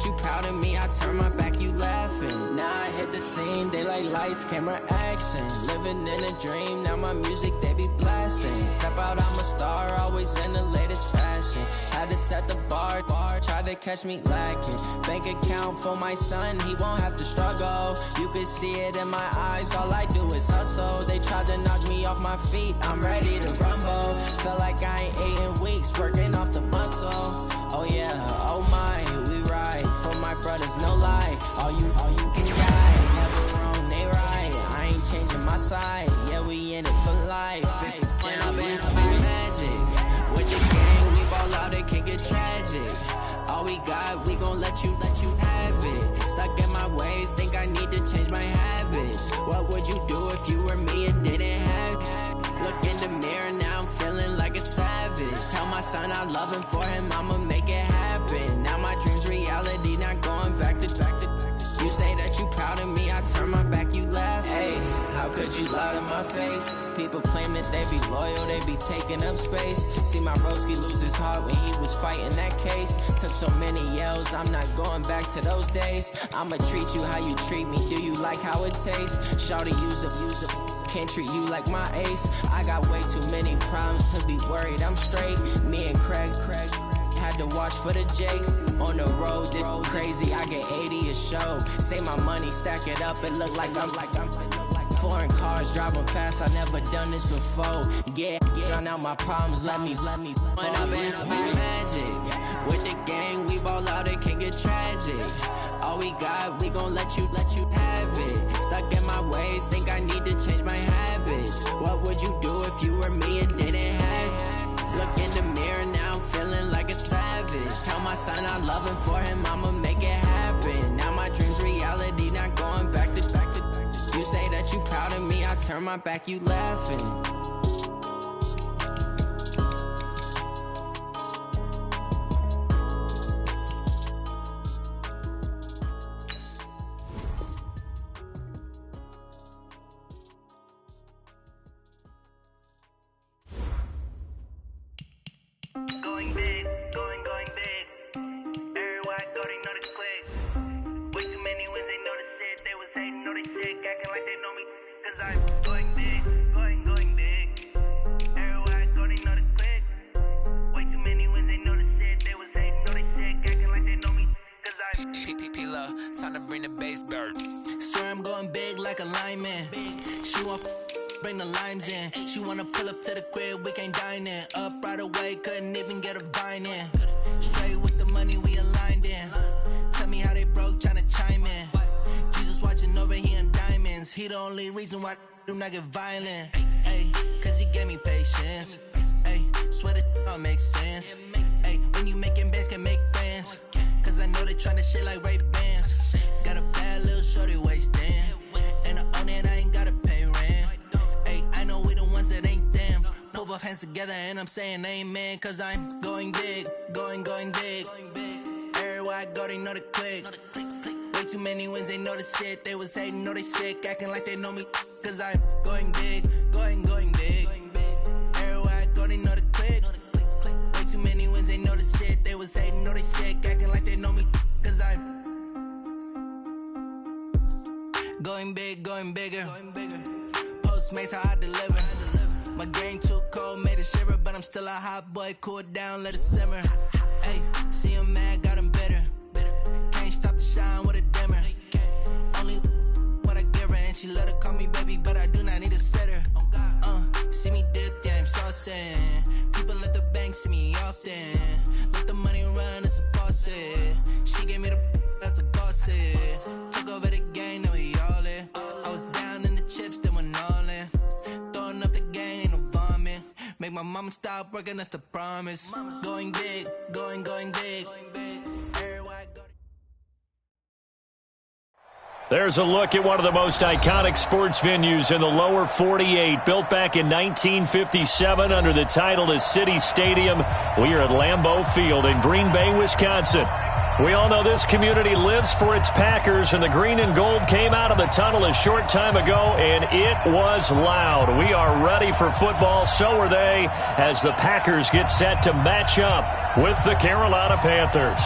you proud of me, I turn my back, you laughing. Now I hit the scene, they like lights, camera, action. Living in a dream, now my music, they be blasting. Step out, I'm a star, always in the latest fashion. Had to set the bar, try to catch me lacking. Bank account for my son, he won't have to struggle. You can see it in my eyes, all I do is hustle. They tried to knock me off my feet, I'm ready to rumble. Felt like I ain't ate in weeks, working off the muscle. Oh yeah, oh my, we ride for my brothers, no lie. All you can die, never wrong, they right. I ain't changing my side, yeah, we in it for life. When I've been magic, with the gang, we ball out, it can get tragic. All we got, we gon' let you have it. Stuck in my ways, think I need to change my habits. What would you do if you were me and didn't have it? Look in the mirror, now I'm feeling like a savage. Tell my son I love him, for him I'ma make it happen. Now my dream's reality, not going back to. You say that you proud of me, I turn my back, you laugh. Hey, how could you lie to my face? People claim that they be loyal, they be taking up space. See my broski lose his heart when he was fighting that case. Took so many yells, I'm not going back to those days. I'ma treat you how you treat me, do you like how it tastes? Shawty, use up, can't treat you like my ace. I got way too many problems to be worried, I'm straight. Me and Craig had to watch for the Jakes. On the road, this crazy, I get 80 a show. Say my money, stack it up, it look like I'm foreign cars, driving fast, I never done this before. Yeah, drown out my problems, let me. When I've been magic, with the gang, we ball out, it can get tragic. All we got, we gon' let you have it. Stuck in my ways, think I need to change my habits. What would you do if you were me and didn't have it? Look in the mirror, now I'm feeling like a savage. Tell my son I love him, for him I'ma make it happen. Now my dream's reality, not going back to. You say that you proud of me, I turn my back, you laughing. Going big, going big. Everywhere I go, they know the click. Way too many wins, they know the shit. They was hating, know they sick, acting like they know me. Cause I'm going big, going big. Everywhere I go, they know the click. Way too many wins, they know the shit. They was hating, know they sick, acting like they know me. Cause I'm P-P-P-Love, time to bring the bass back. Swear I'm going big like a lineman. She want bring the limes in. She wanna pull up to the crib, we can't dine in. Up right away, couldn't even get a vine in. Straight with the money, we aligned in. Tell me how they broke, tryna chime in. Jesus watching over, he in diamonds. He the only reason why do not get violent. Ay, cause he gave me patience. Ay, swear that all makes sense. Ay, when you making bands, can make friends. Cause I know they tryna shit like Ray-Bans. Got a bad little shorty wasting. And I own it, I ain't gotta pay rent. I know we the ones that ain't them. Pull both hands together and I'm saying amen. Cause I'm going big, going big. Everywhere I go, they know the click. Way too many wins, they know the shit. They was hating, know they sick, acting like they know me. Cause I'm going big, going big. Everywhere I go, they know the click. Way too many wins, they know the shit. They was hating, know they sick, acting like they know me. Cause I'm going big, going bigger. Postmates how I deliver. My game too cold, made it shiver, but I'm still a hot boy. Cool down, let it simmer. Hey, see him mad, got him bitter. Can't stop the shine with a dimmer. Only what I give her, and she let her call me baby, but I do not need a sitter. See me dip, yeah, I'm saucing. People at the bank see me often. Let the money run, it's a faucet. She gave me the that's a boss is. Took over the game, now we all in. I was down in the chips, then went all in. Throwing up the game, ain't no bombing. Make my mama stop working, that's the promise. Going big, going big. There's a look at one of the most iconic sports venues in the lower 48. Built back in 1957 under the title of City Stadium. We are at Lambeau Field in Green Bay, Wisconsin. We all know this community lives for its Packers, and the green and gold came out of the tunnel a short time ago, and it was loud. We are ready for football, so are they, as the Packers get set to match up with the Carolina Panthers.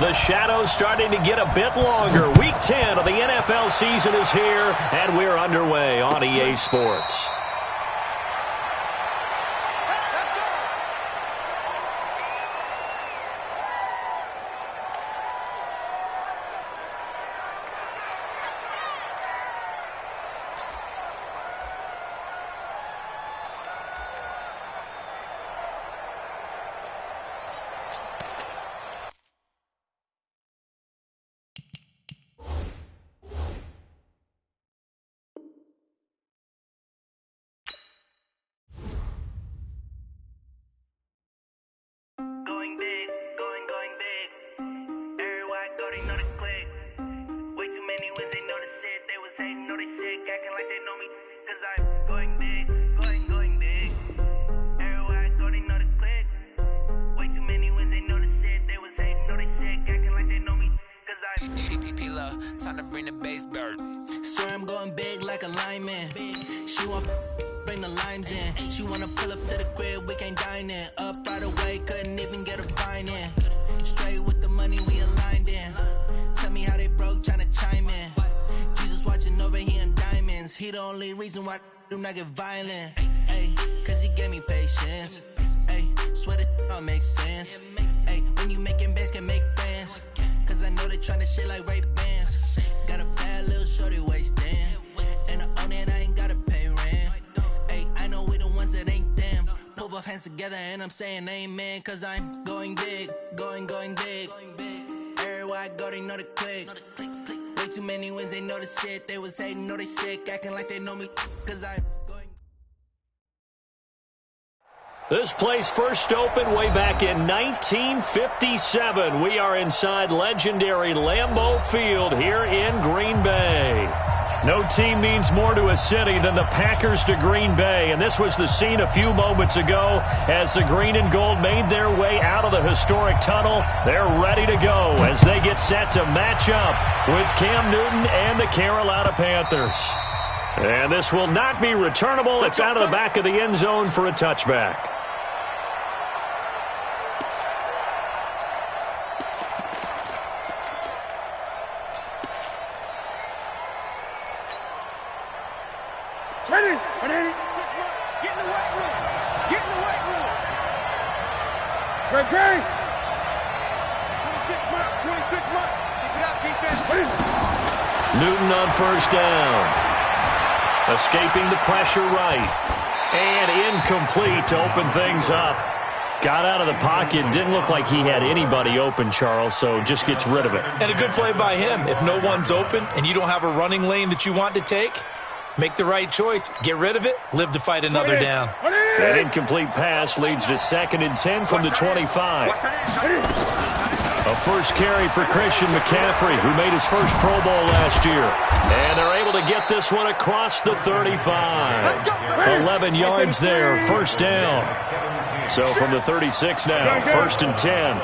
The shadow's starting to get a bit longer. Week 10 of the NFL season is here, and we're underway on EA Sports. Going big, going big. Everywhere I go, they know the click. Way too many wins, they know the shit. They was hating, know they sick, acting like they know me. Cause I'm going big, going big. Everywhere I go, they know the click. Way too many wins, they know the shit. They was hating, know they sick, acting like they know me. Cause I'm time to bring the bass bird. Swear I'm going big like a lineman. She want bring the limes in. She wanna pull up to the crib, we can't dine in. Up right away, couldn't even get a vine in. Straight with the money we aligned in. Tell me how they broke, tryna chime in. Jesus watching over here in diamonds. He the only reason why I do not get violent. Ay, cause he gave me patience. Ay, swear that all makes sense. Ay, when you making bands, can make friends. Cause I know they tryna shit like Ray-Bans. Got a bad little shorty wasting. And I own it, I ain't gotta pay rent. Ay, I know we the ones that ain't them. Put both hands together and I'm saying amen. Cause I'm going big, going big. Everywhere I go, they know the click. Way too many wins, they know the shit. They was hating, know they sick, acting like they know me. Cause I'm going. This place first opened way back in 1957. We are inside legendary Lambeau Field here in Green Bay. No team means more to a city than the Packers to Green Bay, and this was the scene a few moments ago as the green and gold made their way out of the historic tunnel. They're ready to go as they get set to match up with Cam Newton and the Carolina Panthers. And this will not be returnable. It's out of the back of the end zone for a touchback. Newton on first down. Escaping the pressure right. And incomplete to open things up. Got out of the pocket. Didn't look like he had anybody open, Charles, so just gets rid of it. And a good play by him. If no one's open and you don't have a running lane that you want to take, make the right choice. Get rid of it. Live to fight another down. That incomplete pass leads to 2nd and 10 from the 25. A first carry for Christian McCaffrey, who made his first Pro Bowl last year. And they're able to get this one across the 35. 11 yards there, first down. So from the 36 now, 1st and 10.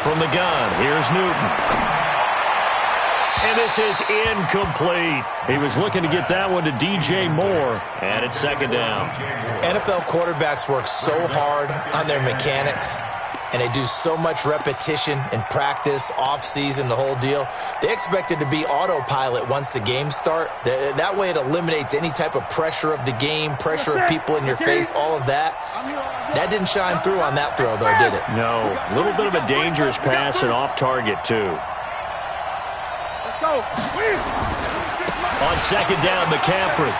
From the gun, here's Newton. And this is incomplete. He was looking to get that one to DJ Moore, and it's 2nd down. NFL quarterbacks work so hard on their mechanics, and they do so much repetition in practice, off-season, the whole deal. They expect it to be autopilot once the games start. That way it eliminates any type of pressure of the game, pressure of people in your face, all of that. That didn't shine through on that throw, though, did it? No. A little bit of a dangerous pass and off target, too. On 2nd down, McCaffrey.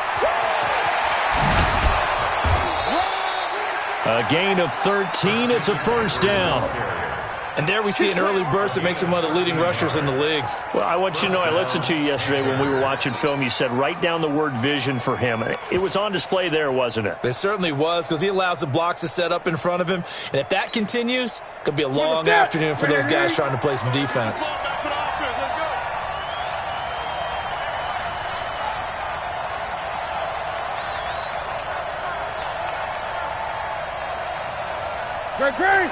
A gain of 13. It's a first down. And there we see an early burst that makes him one of the leading rushers in the league. Well, I want you to know, I listened to you yesterday when we were watching film. You said write down the word vision for him. It was on display there, wasn't it? It certainly was, because he allows the blocks to set up in front of him. And if that continues, it could be a long afternoon for those guys trying to play some defense. Great.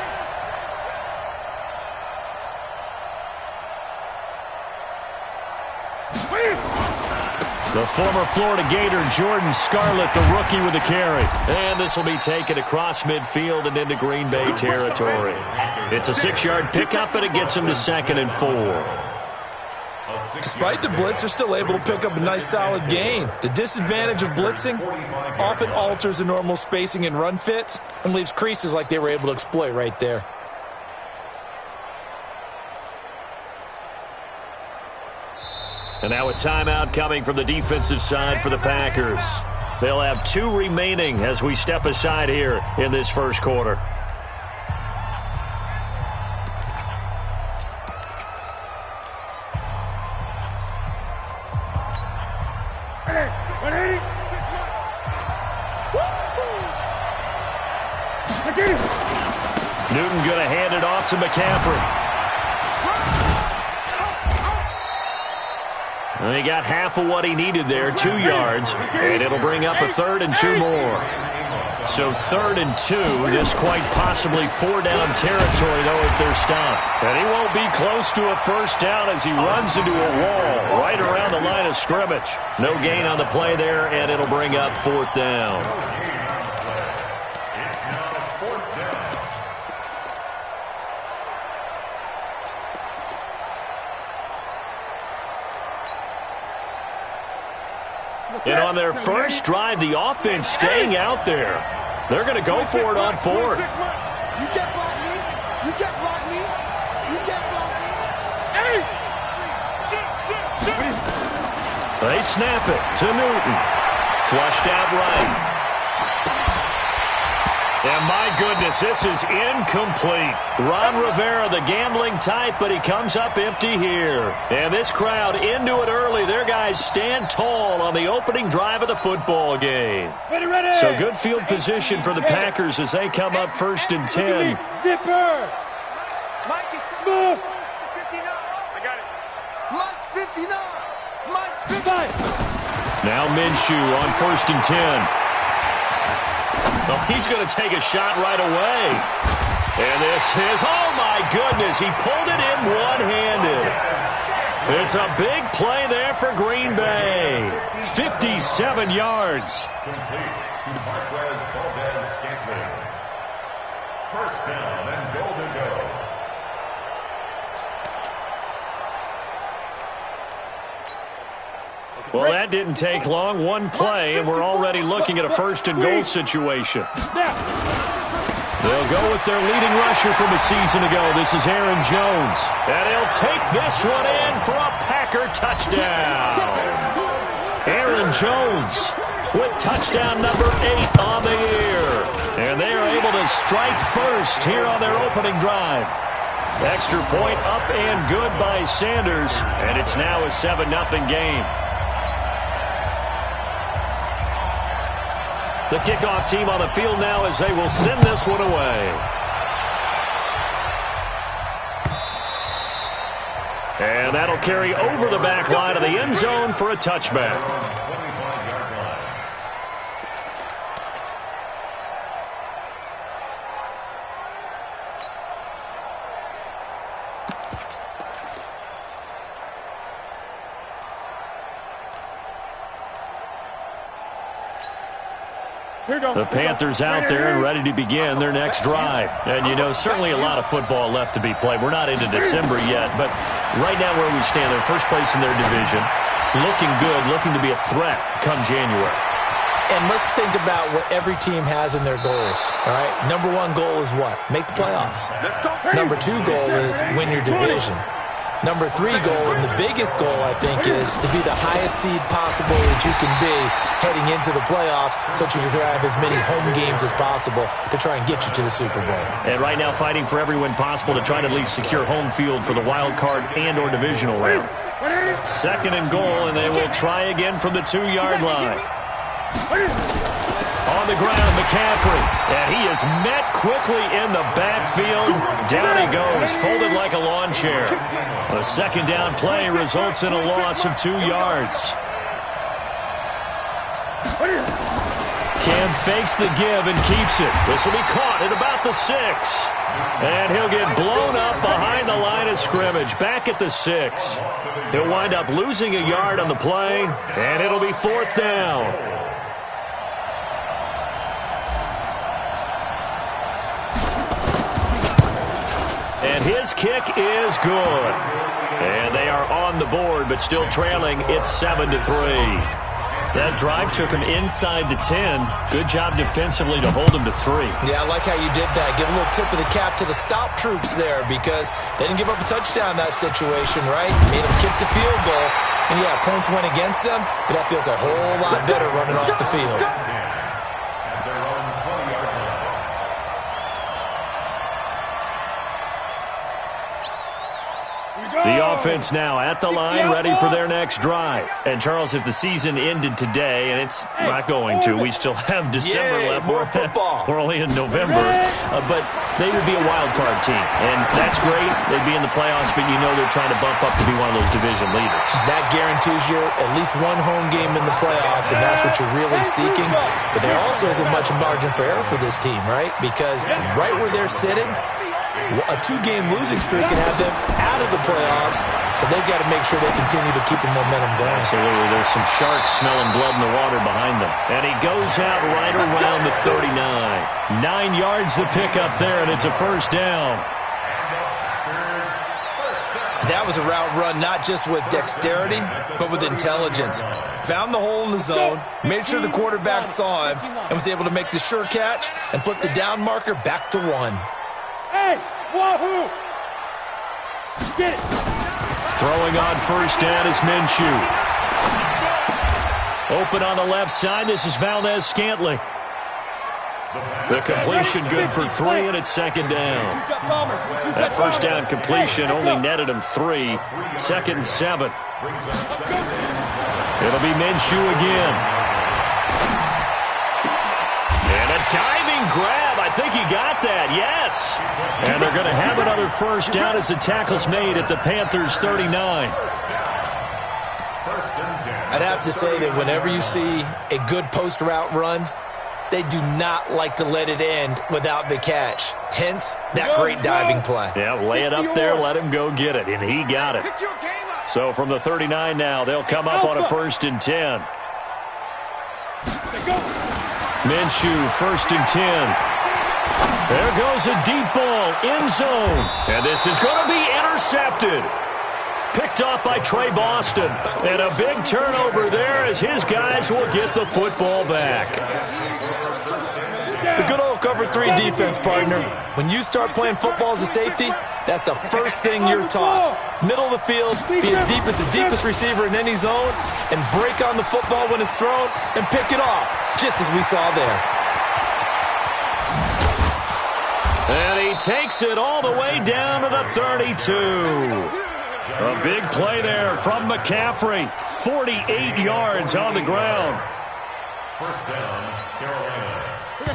The former Florida Gator, Jordan Scarlett, the rookie with the carry. And this will be taken across midfield and into Green Bay territory. It's a 6-yard pickup, and it gets him to 2nd and 4. Despite the blitz, they're still able to pick up a nice, solid gain. The disadvantage of blitzing often alters the normal spacing and run fits and leaves creases like they were able to exploit right there. And now a timeout coming from the defensive side for the Packers. They'll have 2 remaining as we step aside here in this first quarter. Newton going to hand it off to McCaffrey. And he got half of what he needed there, 2 yards, and it'll bring up a 3rd and 2 more. So 3rd and 2, this quite possibly 4-down territory, though, if they're stopped. And he won't be close to a first down as he runs into a wall right around the line of scrimmage. No gain on the play there, and it'll bring up 4th down. And on their first drive, the offense staying out there. They're going to go for it on 4th. You can't block me. You can't block me. You can't block me. Hey! They snap it to Newton. Flushed out right. And my goodness, this is incomplete. Ron Rivera, the gambling type, but he comes up empty here. And this crowd into it early. Their guys stand tall on the opening drive of the football game. Ready. So good field position for the Packers as they come up 1st and 10. Zipper. Mike is smooth. 59. I got it. Mike's 59. Mike's 59. Now Minshew on 1st and 10. Oh, he's going to take a shot right away. And this is, oh my goodness, he pulled it in one-handed. It's a big play there for Green Bay. 57 yards. Complete to Marquez Valdez-Scantling. First down and goal to go. Well, that didn't take long. One play, and we're already looking at a 1st and goal situation. They'll go with their leading rusher from a season ago. This is Aaron Jones. And he'll take this one in for a Packer touchdown. Aaron Jones with touchdown number 8 on the year. And they are able to strike first here on their opening drive. Extra point up and good by Sanders. And it's now a 7-0 game. The kickoff team on the field now as they will send this one away. And that'll carry over the back line of the end zone for a touchback. The Panthers out there and ready to begin their next drive. And, you know, certainly a lot of football left to be played. We're not into December yet, but right now where we stand, they're first place in their division. Looking good, looking to be a threat come January. And let's think about what every team has in their goals, all right? Number 1 goal is what? Make the playoffs. Number 2 goal is win your division. Number 3 goal, and the biggest goal, I think, is to be the highest seed possible that you can be heading into the playoffs so that you can have as many home games as possible to try and get you to the Super Bowl. And right now fighting for every win possible to try to at least secure home field for the wild card and or divisional round. 2nd and goal, and they will try again from the 2-yard line. On the ground, McCaffrey, and he is met quickly in the backfield. Down he goes, folded like a lawn chair. A 2nd down play results in a loss of 2 yards. Cam fakes the give and keeps it. This will be caught at about the 6. And he'll get blown up behind the line of of scrimmage, back at the 6. He'll wind up losing a yard on the play, and it'll be 4th down. And his kick is good. And they are on the board, but still trailing. It's 7-3. That drive took him inside the 10. Good job defensively to hold him to 3. Yeah, I like how you did that. Give a little tip of the cap to the stop troops there because they didn't give up a touchdown in that situation, right? Made them kick the field goal. And, yeah, points went against them, but that feels a whole lot better running off the field. The offense now at the line, ready for their next drive. And, Charles, if the season ended today, and it's not going to, we still have December left. More football. We're only in November. But they would be a wild card team. And that's great. They'd be in the playoffs, but you know they're trying to bump up to be one of those division leaders. That guarantees you at least one home game in the playoffs, and that's what you're really seeking. But there also isn't much margin for error for this team, right? Because right where they're sitting, a 2-game losing streak can have them out of the playoffs, so they've got to make sure they continue to keep the momentum going. Absolutely. There's some sharks smelling blood in the water behind them. And he goes out right around the 39. 9 yards to pick up there, and it's a 1st down. That was a route run not just with dexterity, but with intelligence. Found the hole in the zone, made sure the quarterback saw him, and was able to make the sure catch and flip the down marker back to 1. Hey, wahoo! Get it! Throwing on 1st down is Minshew. Open on the left side. This is Valdez-Scantling. The completion good for 3, and it's 2nd down. That 1st down completion only netted him 3. 2nd and 7. It'll be Minshew again. And a diving grab. I think he got that, yes. And they're going to have another 1st down as the tackle's made at the Panthers' 39. I'd have to say that whenever you see a good post route run, they do not like to let it end without the catch. Hence, that great diving play. Yeah, lay it up there, let him go get it, and he got it. So from the 39 now, they'll come up on a 1st and 10. Minshew, 1st and 10. There goes a deep ball, end zone. And this is going to be intercepted. Picked off by Trey Boston. And a big turnover there as his guys will get the football back. The good old cover 3 defense, partner. When you start playing football as a safety, that's the first thing you're taught. Middle of the field, be as deep as the deepest receiver in any zone, and break on the football when it's thrown and pick it off, just as we saw there. And he takes it all the way down to the 32. A big play there from McCaffrey. 48 yards on the ground. 1st down, Carolina.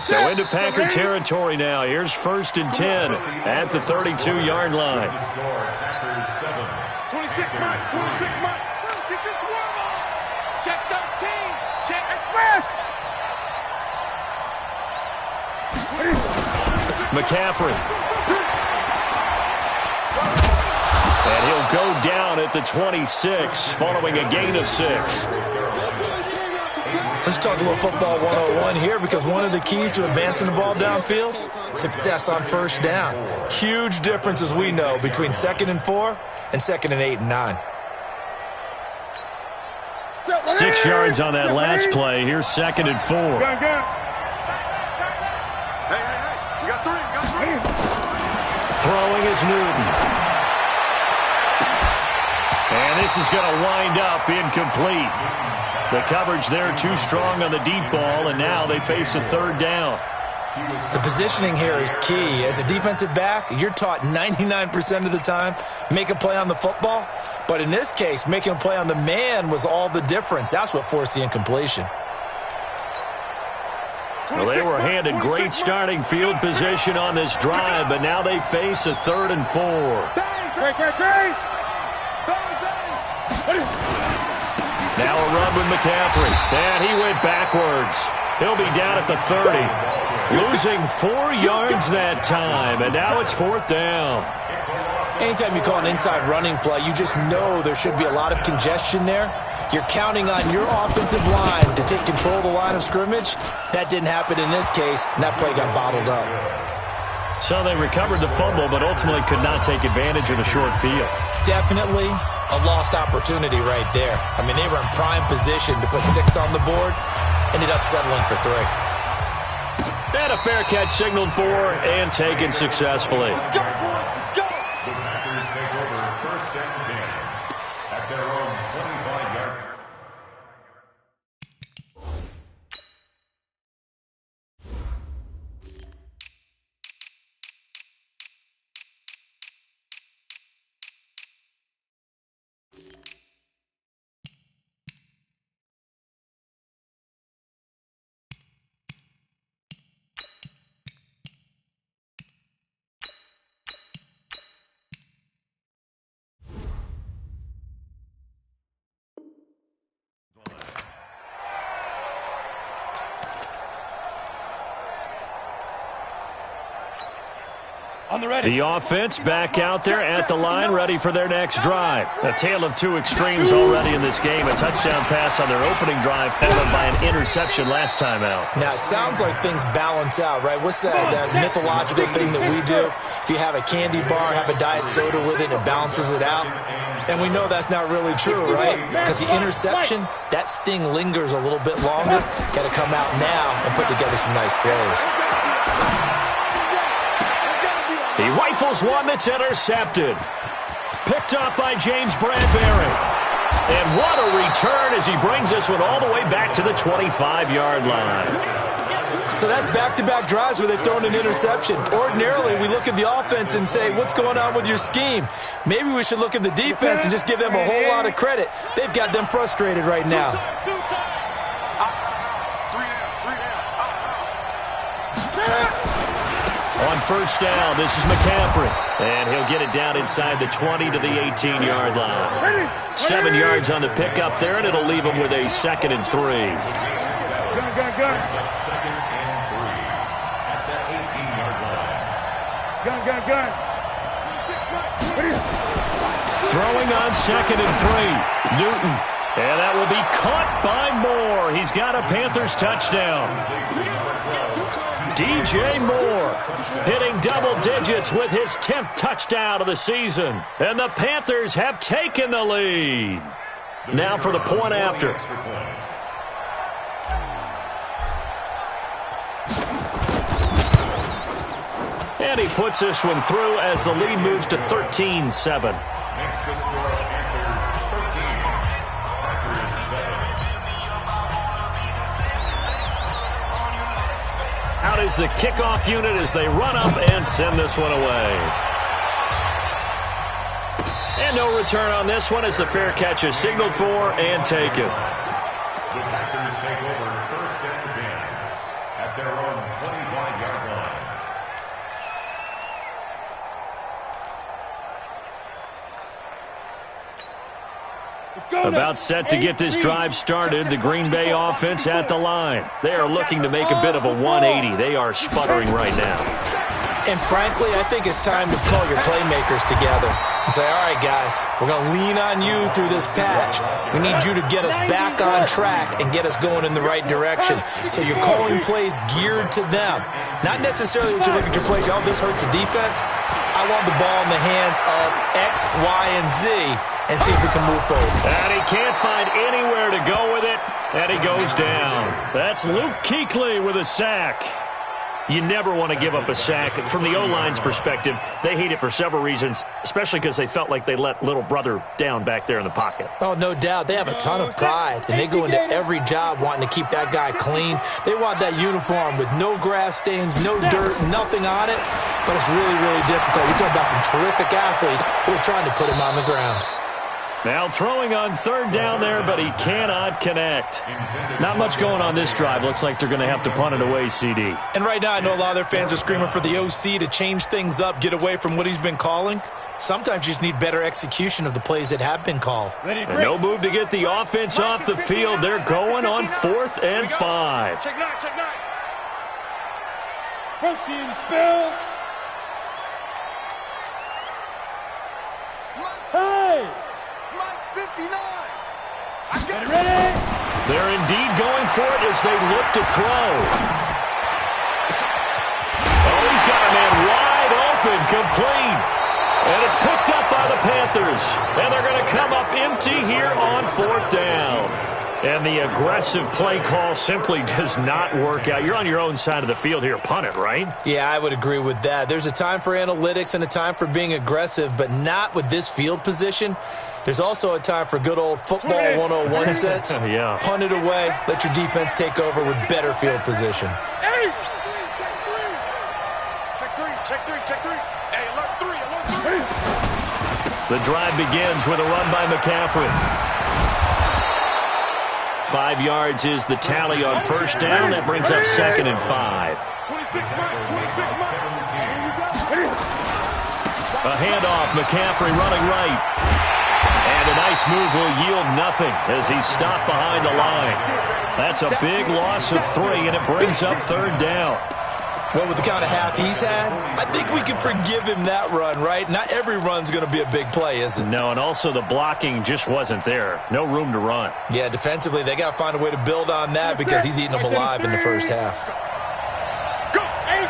So into Packer territory now. Here's 1st and 10 at the 32-yard line. 26 months, 26 months. Get your swarm on. Check 13. Check express. McCaffrey. And he'll go down at the 26 following a gain of 6. Let's talk a little football 101 here because one of the keys to advancing the ball downfield, success on 1st down. Huge difference, as we know, between 2nd and 4 and 2nd and 8 and 9. 6 yards on that last play. Here's 2nd and 4. Hey, you got 3, Throwing is Newton. And this is going to wind up incomplete. The coverage there too strong on the deep ball, and now they face a 3rd down. The positioning here is key. As a defensive back, you're taught 99% of the time, make a play on the football. But in this case, making a play on the man was all the difference. That's what forced the incompletion. Well, they were handed great starting field position on this drive, but now they face a 3rd and 4. Now a run with McCaffrey. And he went backwards. He'll be down at the 30. Losing 4 yards that time, and now it's 4th down. Anytime you call an inside running play, you just know there should be a lot of congestion there. You're counting on your offensive line to take control of the line of scrimmage. That didn't happen in this case, and that play got bottled up. So they recovered the fumble, but ultimately could not take advantage of the short field. Definitely a lost opportunity right there. I mean, they were in prime position to put 6 on the board, ended up settling for 3. And a fair catch signaled for and taken successfully. Let's go, boys. Let's go. The Packers take over 1st and 10 at their own 25-yard. The offense back out there at the line, ready for their next drive. A tale of 2 extremes already in this game. A touchdown pass on their opening drive, followed by an interception last time out. Now, it sounds like things balance out, right? What's that mythological thing that we do? If you have a candy bar, have a diet soda with it, it balances it out. And we know that's not really true, right? Because the interception, that sting lingers a little bit longer. Got to come out now and put together some nice plays. He rifles one that's intercepted. Picked up by James Bradbury. And what a return as he brings this one all the way back to the 25-yard line. So that's back-to-back drives where they've thrown an interception. Ordinarily, we look at the offense and say, what's going on with your scheme? Maybe we should look at the defense and just give them a whole lot of credit. They've got them frustrated right now. On first down, this is McCaffrey. And he'll get it down inside the 20 to the 18-yard line. 7 yards on the pickup there, and it'll leave him with a 2nd and 3. Gun. 2nd and 3 at the 18-yard line. Gun. Throwing on 2nd and 3. Newton. And that will be caught by Moore. He's got a Panthers touchdown. DJ Moore hitting double digits with his 10th touchdown of the season. And the Panthers have taken the lead. Now for the point after. And he puts this one through as the lead moves to 13-7. Next to score, Panthers 13, Packers 7. Out is the kickoff unit as they run up and send this one away. And no return on this one as the fair catch is signaled for and taken. The Packers take over 1st and 10 at their own 25-yard line. About set to get this drive started, the Green Bay offense at the line. They are looking to make a bit of a 180. They are sputtering right now. And frankly, I think it's time to call your playmakers together and say, all right, guys, we're going to lean on you through this patch. We need you to get us back on track and get us going in the right direction. So you're calling plays geared to them. Not necessarily when you look at your plays, oh, this hurts the defense. I want the ball in the hands of X, Y, and Z and see if we can move forward. And he can't find anywhere to go with it, and he goes down. That's Luke Kuechly with a sack. You never want to give up a sack. From the O-line's perspective, they hate it for several reasons, especially because they felt like they let little brother down back there in the pocket. Oh, no doubt. They have a ton of pride, and they go into every job wanting to keep that guy clean. They want that uniform with no grass stains, no dirt, nothing on it, but it's really, really difficult. You're talking about some terrific athletes who are trying to put him on the ground. Now throwing on 3rd down there, but he cannot connect. Not much going on this drive. Looks like they're going to have to punt it away, CD. And right now, I know a lot of their fans are screaming for the OC to change things up, get away from what he's been calling. Sometimes you just need better execution of the plays that have been called. And no move to get the offense off the field. They're going on 4th and 5. Check nine. Protein spill. Hey! Mike's 59. Get ready. They're indeed going for it as they look to throw. Oh, he's got a man wide open, complete. And it's picked up by the Panthers. And they're going to come up empty here on 4th down. And the aggressive play call simply does not work out. You're on your own side of the field here. Punt it, right? Yeah, I would agree with that. There's a time for analytics and a time for being aggressive, but not with this field position. There's also a time for good old football 101 sense. Yeah. Punt it away. Let your defense take over with better field position. Hey! Check three. Check three. Check three. Hey, alert three. Alert three. The drive begins with a run by McCaffrey. 5 yards is the tally on 1st down. That brings up 2nd and 5. 26 Mike. A handoff. McCaffrey running right. And a nice move will yield nothing as he's stopped behind the line. That's a big loss of 3, and it brings up 3rd down. Well, with the kind of half he's had, I think we can forgive him that run, right? Not every run's going to be a big play, is it? No, and also the blocking just wasn't there. No room to run. Yeah, defensively, they got to find a way to build on that because he's eating them alive in the first half. Go! 8!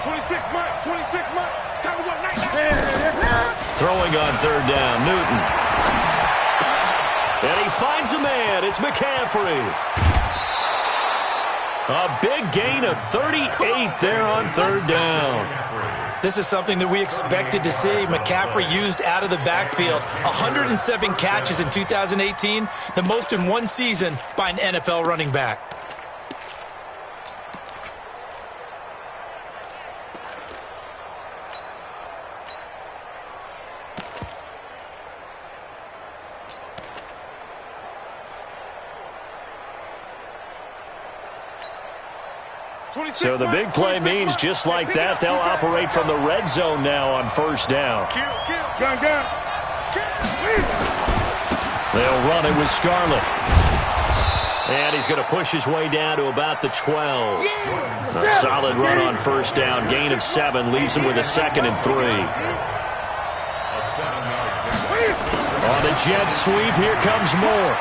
26 Mike. 26 Mike. Time to go. Throwing on 3rd down, Newton. And he finds a man. It's McCaffrey. A big gain of 38 there on 3rd down. This is something that we expected to see. McCaffrey used out of the backfield. 107 catches in 2018, the most in one season by an NFL running back. So the big play means just like that, they'll operate from the red zone now on 1st down. They'll run it with Scarlett. And he's going to push his way down to about the 12. A solid run on 1st down. Gain of 7 leaves him with a 2nd and 3. On the jet sweep, here comes Moore.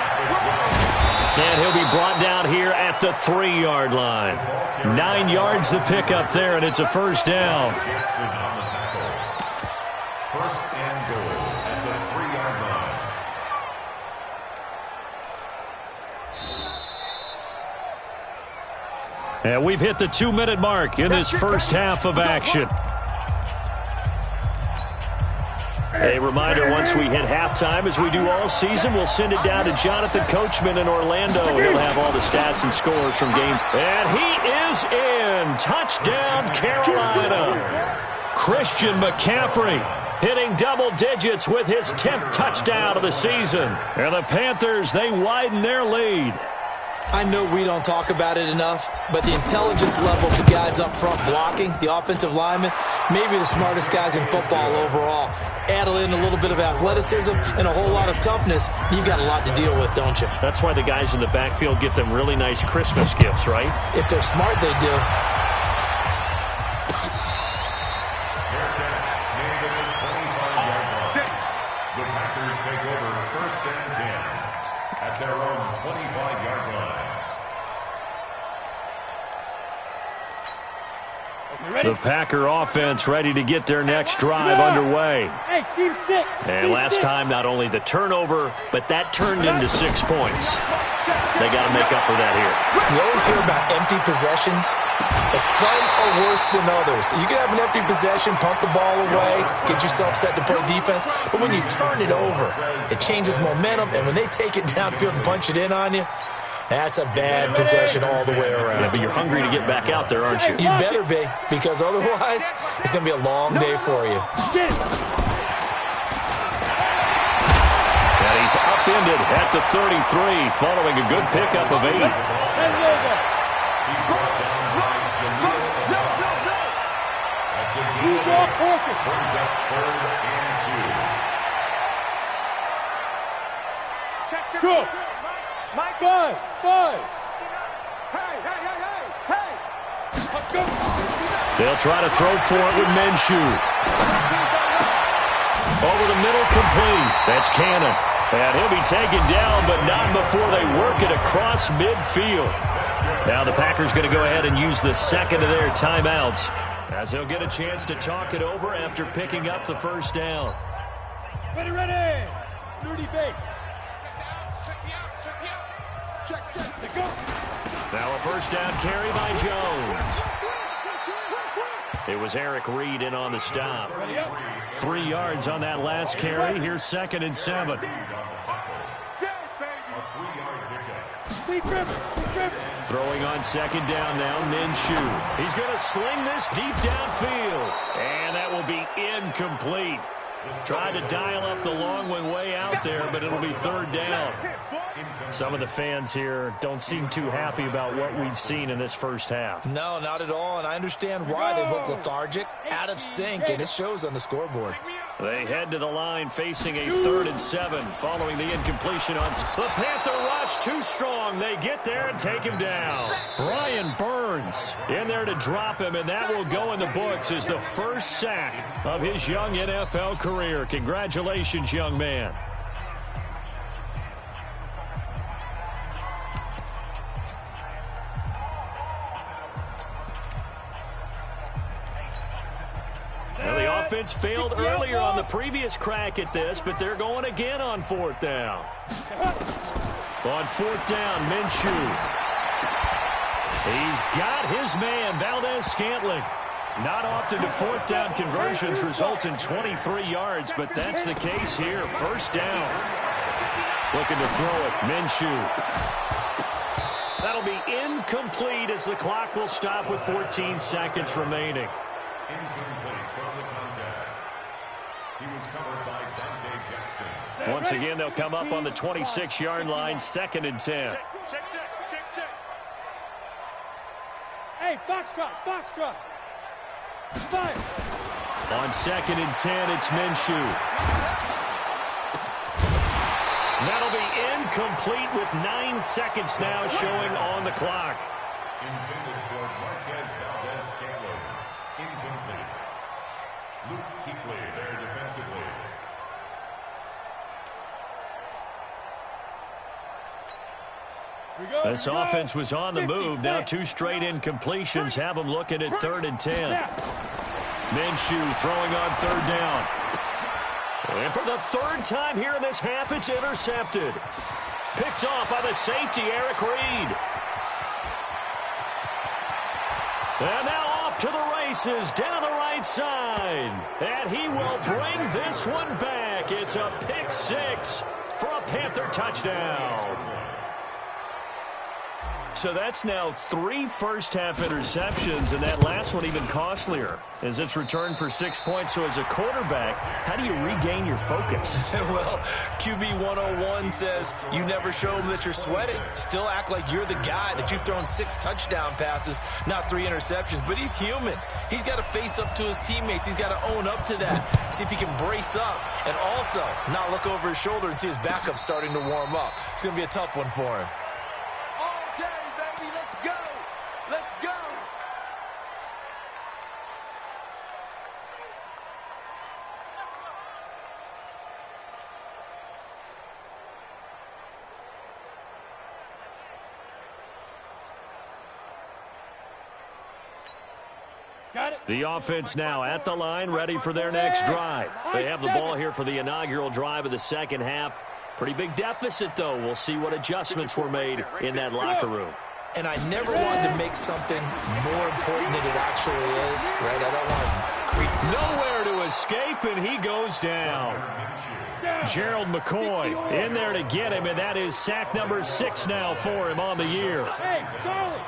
And he'll be brought down here at the 3-yard line. 9 yards to pick up there, and it's a 1st down. First and goal at the 3-yard line. And we've hit the 2-minute mark in this first half of action. A reminder, once we hit halftime, as we do all season, we'll send it down to Jonathan Coachman in Orlando. He'll have all the stats and scores from games. And he is in. Touchdown, Carolina. Christian McCaffrey hitting double digits with his 10th touchdown of the season. And the Panthers, they widen their lead. I know we don't talk about it enough, but the intelligence level of the guys up front blocking, the offensive linemen, maybe the smartest guys in football overall. Add in a little bit of athleticism and a whole lot of toughness, you've got a lot to deal with, don't you? That's why the guys in the backfield get them really nice Christmas gifts, right? If they're smart, they do. The Packers take over 1st and 10 at their own 25-yard line. The Packer offense ready to get their next drive underway. And last time, not only the turnover, but that turned into 6 points. They got to make up for that here. You always hear about empty possessions, but some are worse than others. You can have an empty possession, pump the ball away, get yourself set to play defense, but when you turn it over, it changes momentum, and when they take it downfield and punch it in on you, that's a bad possession all the way around. Yeah, but you're hungry to get back out there, aren't you? You better be, because otherwise, it's going to be a long day for you. And he's upended at the 33, following a good pickup of 8. He's brought down by Jaleel Okafor. That's a gain. Brings up 3rd and 2. Check your Mike, 5. Hey, They'll try to throw for it with Minshew. Over the middle, complete. That's Cannon. And he'll be taken down, but not before they work it across midfield. Now the Packers going to go ahead and use the second of their timeouts, as they'll get a chance to talk it over after picking up the first down. Ready, ready. 30 base. Check go. Now a first down carry by Jones. It was Eric Reed in on the stop. 3 yards on that last carry. Here's 2nd and 7. Throwing on 2nd down now, Minshew. He's going to sling this deep downfield. And that will be incomplete. Tried to dial up the long one way out there, but it'll be 3rd down. Some of the fans here don't seem too happy about what we've seen in this first half. No, not at all, and I understand why they look lethargic, out of sync, and it shows on the scoreboard. They head to the line facing a 3rd and 7 following the incompletion on the Panther rush. Too strong. They get there and take him down. Brian Burns in there to drop him, and that will go in the books as the first sack of his young NFL career. Congratulations, young man. Well, the offense failed earlier on the previous crack at this, but they're going again on 4th down. On 4th down, Minshew. He's got his man, Valdez-Scantling. Not often do 4th down conversions result in 23 yards, but that's the case here. 1st down. Looking to throw it, Minshew. That'll be incomplete as the clock will stop with 14 seconds remaining. Incomplete from the contact. He was covered by Dante Jackson. Once again, they'll come up on the 26-yard line, 2nd and 10. Check. Hey, foxtrot. Fire. On 2nd and 10, it's Minshew. That'll be incomplete with 9 seconds now showing on the clock. Intended for Marquez Valdez-Scantling. Incomplete. Luke Kuechly there defensively. This offense was on the move. Now 2 straight incompletions have them looking at 3rd and 10. Minshew throwing on 3rd down. And for the 3rd time here in this half, it's intercepted. Picked off by the safety, Eric Reed. And now off to the races down the right side. And he will bring this one back. It's a pick 6 for a Panther touchdown. So that's now 3 first-half interceptions, and that last one even costlier as it's returned for 6 points. So as a quarterback, how do you regain your focus? Well, QB 101 says you never show them that you're sweating. Still act like you're the guy, that you've thrown 6 touchdown passes, not 3 interceptions. But he's human. He's got to face up to his teammates. He's got to own up to that, see if he can brace up, and also not look over his shoulder and see his backup starting to warm up. It's going to be a tough one for him. The offense now at the line, ready for their next drive. They have the ball here for the inaugural drive of the second half. Pretty big deficit, though. We'll see what adjustments were made in that locker room. And I never wanted to make something more important than it actually is, right? I don't want to creep. Nowhere to escape, and he goes down. Gerald McCoy in there to get him, and that is sack number 6 now for him on the year. Hey, Charlie.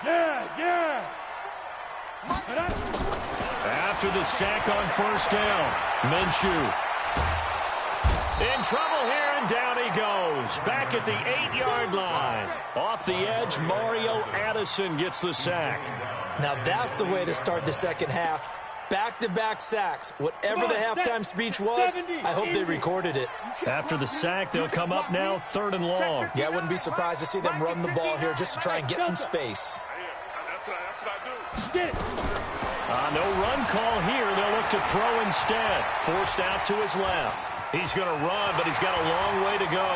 Yeah. After the sack on 1st down, Minshew in trouble here, and down he goes. Back at the 8-yard line. Off the edge, Mario Addison gets the sack. Now that's the way to start the second half. Back-to-back sacks. Whatever the halftime speech was, I hope they recorded it. After the sack, they'll come up now 3rd and long. Yeah, I wouldn't be surprised to see them run the ball here just to try and get some space. tonight. That's what I do. Get it. No run call here. They'll look to throw instead. Forced out to his left. He's going to run, but he's got a long way to go.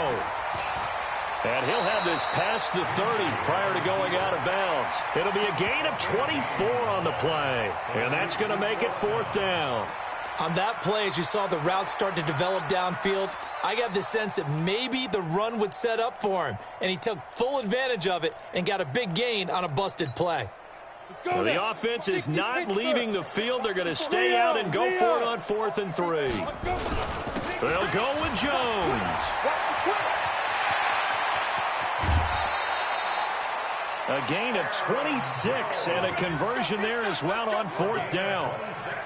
And he'll have this past the 30 prior to going out of bounds. It'll be a gain of 24 on the play. And that's going to make it 4th down. On that play, as you saw the route start to develop downfield, I got the sense that maybe the run would set up for him. And he took full advantage of it and got a big gain on a busted play. Well, the offense is not leaving the field. They're going to stay out and go for it on 4th and 3. They'll go with Jones. A gain of 26 and a conversion there as well on 4th down.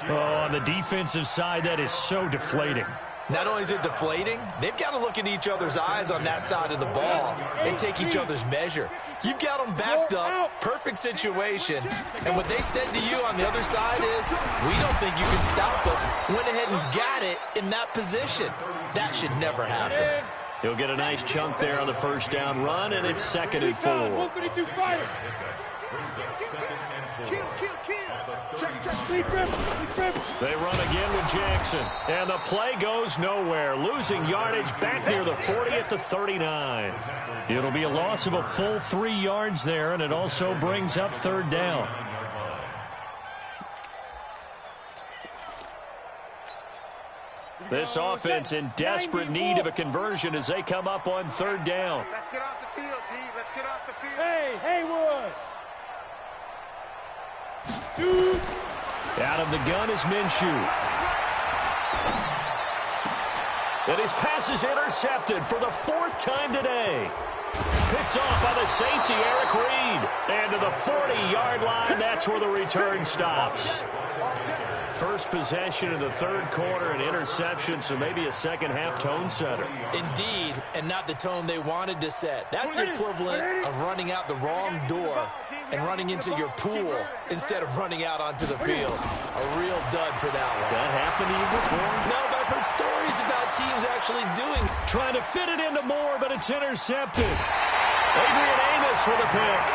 Oh, on the defensive side, that is so deflating. Not only is it deflating, they've got to look at each other's eyes on that side of the ball and take each other's measure. You've got them backed up, perfect situation, and what they said to you on the other side is, we don't think you can stop us. Went ahead and got it in that position. That should never happen. He'll get a nice chunk there on the 1st down run, and it's 2nd and 4. They run again with Jackson, and the play goes nowhere. Losing yardage back near the 40 at the 39. It'll be a loss of a full 3 yards there, and it also brings up 3rd down. This offense in desperate need of a conversion as they come up on 3rd down. Let's get off the field, T. Let's get off the field. Hey, Haywood. Shoot. Out of the gun is Minshew. And his pass is intercepted for the 4th time today. Picked off by the safety, Eric Reed. And to the 40-yard line, that's where the return stops. First possession of the 3rd quarter, an interception, so maybe a second-half tone setter. Indeed, and not the tone they wanted to set. That's the equivalent of running out the wrong door and running into your pool instead of running out onto the field. A real dud for that one. Has that happened to you before? No, but I've heard stories about teams actually doing. Trying to fit it into Moore, but it's intercepted. Adrian Amos with a pick.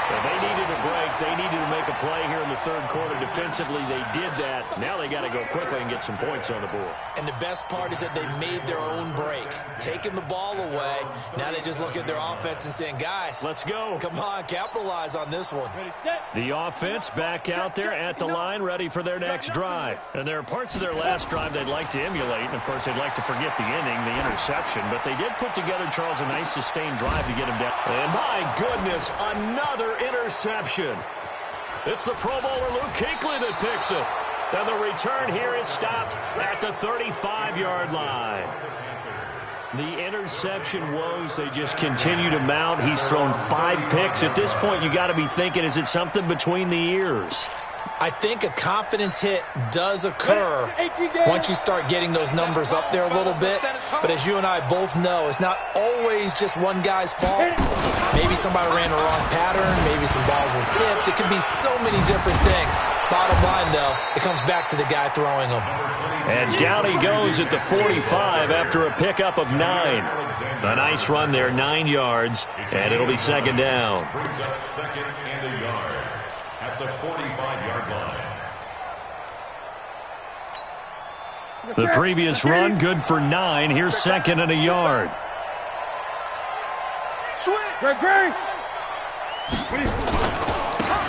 If they needed a break, they needed to make a play here in the 3rd quarter. Defensively, they did that. Now they got to go quickly and get some points on the board. And the best part is that they made their own break. Taking the ball away. Now they just look at their offense and saying, guys, let's go. Come on, capitalize on this one. The offense back out there at the line, ready for their next drive. And there are parts of their last drive they'd like to emulate. And, of course, they'd like to forget the inning, the interception. But they did put together, Charles, a nice sustained drive to get him down. And, my goodness, another interception. It's the Pro Bowler Luke Kuechly that picks it. And the return here is stopped at the 35-yard line. The interception woes, they just continue to mount. He's thrown 5 picks. At this point, you got to be thinking, is it something between the ears? I think a confidence hit does occur once you start getting those numbers up there a little bit. But as you and I both know, it's not always just one guy's fault. Maybe somebody ran the wrong pattern. Maybe some balls were tipped. It could be so many different things. Bottom line, though, it comes back to the guy throwing them. And down he goes at the 45 after a pickup of 9. A nice run there, 9 yards, and it'll be 2nd down. Brings up 2nd and a yard at the 45-yard line. The previous run, good for 9. Here's 2nd and a yard. Gregory.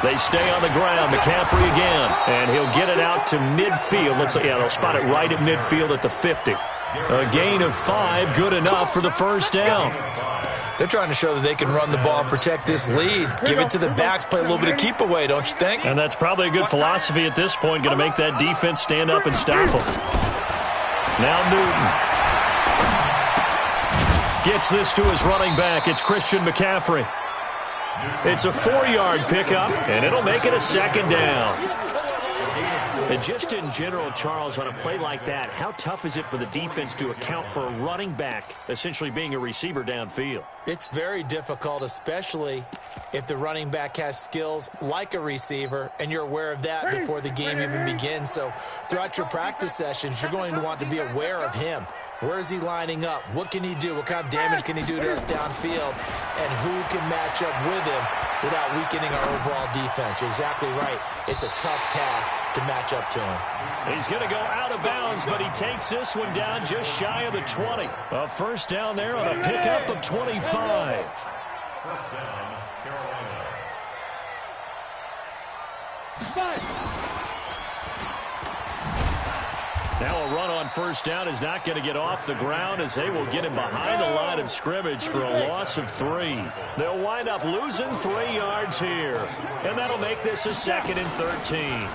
They stay on the ground. McCaffrey again. And he'll get it out to midfield. They'll spot it right at midfield at the 50. A gain of 5, good enough for the 1st down. They're trying to show that they can run the ball and protect this lead. Give it to the backs, play a little bit of keep away, don't you think? And that's probably a good philosophy at this point. Going to make that defense stand up and stop them. Now Newton gets this to his running back. It's Christian McCaffrey. It's a 4-yard pickup, and it'll make it a 2nd down. And just in general, Charles, on a play like that, how tough is it for the defense to account for a running back essentially being a receiver downfield? It's very difficult, especially if the running back has skills like a receiver, and you're aware of that before the game even begins. So throughout your practice sessions, you're going to want to be aware of him. Where is he lining up? What can he do? What kind of damage can he do to us downfield? And who can match up with him without weakening our overall defense. You're exactly right. It's a tough task to match up to him. He's going to go out of bounds, but he takes this one down just shy of the 20. A first down there on a pickup of 25. First down, Carolina. Now a run on first down is not going to get off the ground as they will get him behind the line of scrimmage for a loss of 3. They'll wind up losing 3 yards here, and that'll make this a 2nd and 13.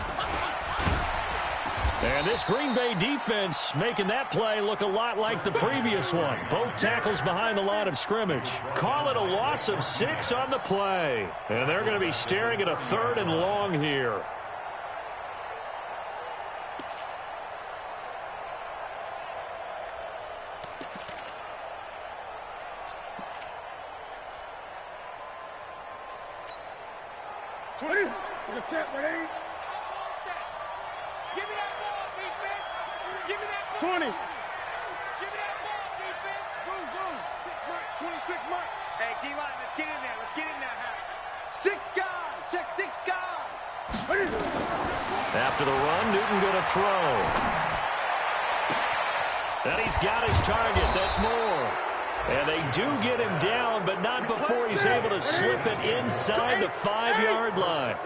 And this Green Bay defense making that play look a lot like the previous one. Both tackles behind the line of scrimmage. Call it a loss of 6 on the play. And they're going to be staring at a 3rd and long here. Give me that ball, defense. Give me that ball. 20. Give me that ball, defense. Go. 26 Mike. Hey, D-line, let's get in there. Let's get in there, Harry. 6 guys. Check 6 guys. After the run, Newton going to throw. And he's got his target. That's Moore. And they do get him down, but not before he's able to slip it inside the 5-yard line.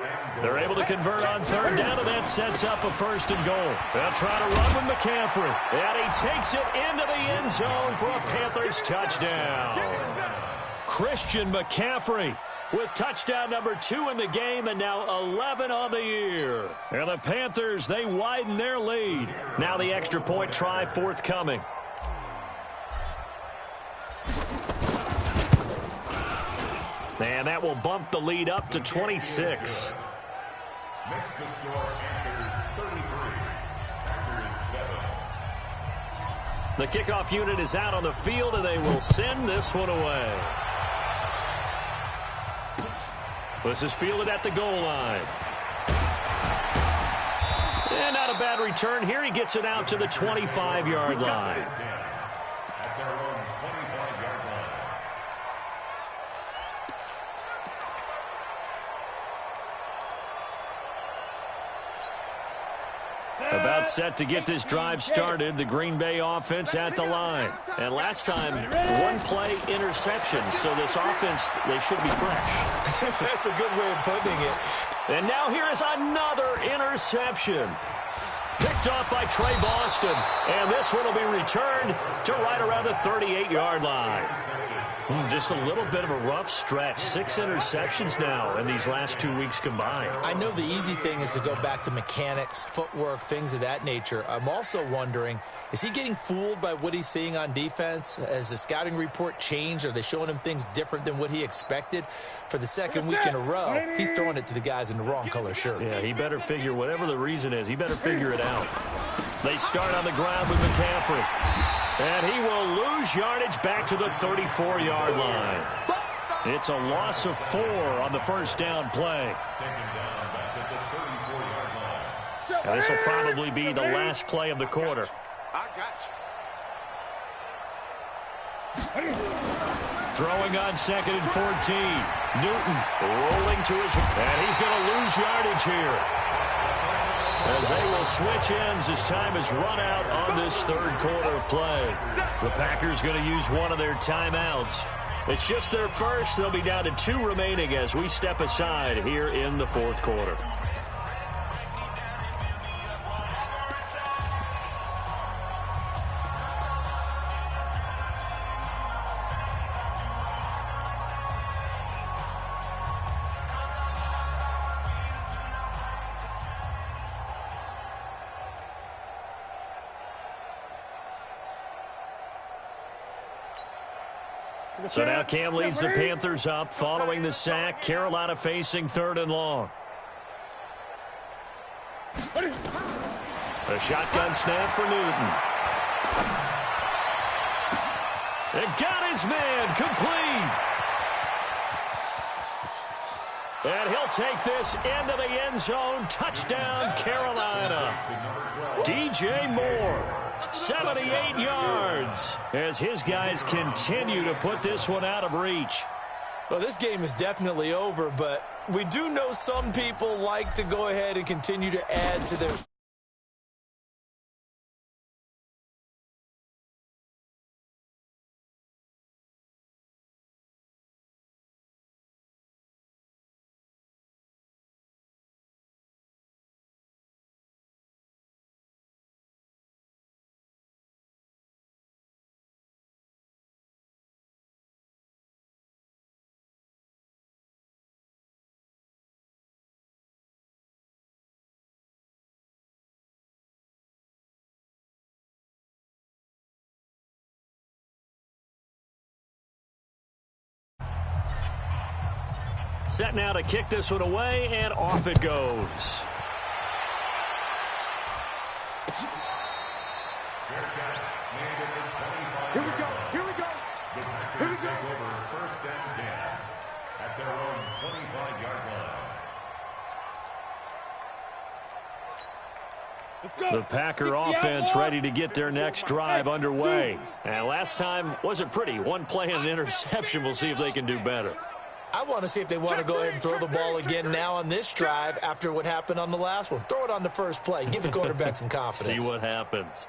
They're able to convert on 3rd down, and that sets up a 1st and goal. They'll try to run with McCaffrey. And he takes it into the end zone for a Panthers touchdown. Christian McCaffrey with touchdown number 2 in the game, and now 11 on the year. And the Panthers, they widen their lead. Now the extra point try forthcoming. And that will bump the lead up to 26. Makes the score Panthers 33, Packers 7. The kickoff unit is out on the field, and they will send this one away. This is fielded at the goal line. And not a bad return here. He gets it out to the 25-yard line. At their own 25-yard line. About set to get this drive started, the Green Bay offense at the line. And last time, 1 play interception, so this offense, they should be fresh. That's a good way of putting it. And now here is another interception. Picked off by Trey Boston. And this one will be returned to right around the 38-yard line. Just a little bit of a rough stretch. 6 interceptions now in these last 2 weeks combined. I know the easy thing is to go back to mechanics, footwork, things of that nature. I'm also wondering, is he getting fooled by what he's seeing on defense? Has the scouting report changed? Are they showing him things different than what he expected? For the 2nd week in a row, he's throwing it to the guys in the wrong color shirts. Yeah, he better figure, whatever the reason is, he better figure it out. They start on the ground with McCaffrey. And he will lose yardage back to the 34-yard line. It's a loss of 4 on the first down play. And this will probably be the last play of the quarter. Throwing on 2nd and 14. Newton rolling to his... And he's going to lose yardage here, as they will switch ends as time is run out on this 3rd quarter of play. The Packers going to use one of their timeouts. It's just their first. They'll be down to 2 remaining as we step aside here in the 4th quarter. So now Cam leads the Panthers up following the sack. Carolina facing 3rd and long. A shotgun snap for Newton. And got his man complete. And he'll take this into the end zone. Touchdown, Carolina. DJ Moore. 78 yards as his guys continue to put this one out of reach. Well, this game is definitely over, but we do know some people like to go ahead and continue to add to their... Set now to kick this one away, and off it goes. Here we go. Here we go. The Packers take over first and 10 at their own 25-yard line. Let's go. The Packer offense ready to get their next drive underway. And last time wasn't pretty. One play and an interception. We'll see if they can do better. I want to see if they want to go ahead and throw the ball again now on this drive after what happened on the last one. Throw it on the first play. Give the quarterback some confidence. See what happens.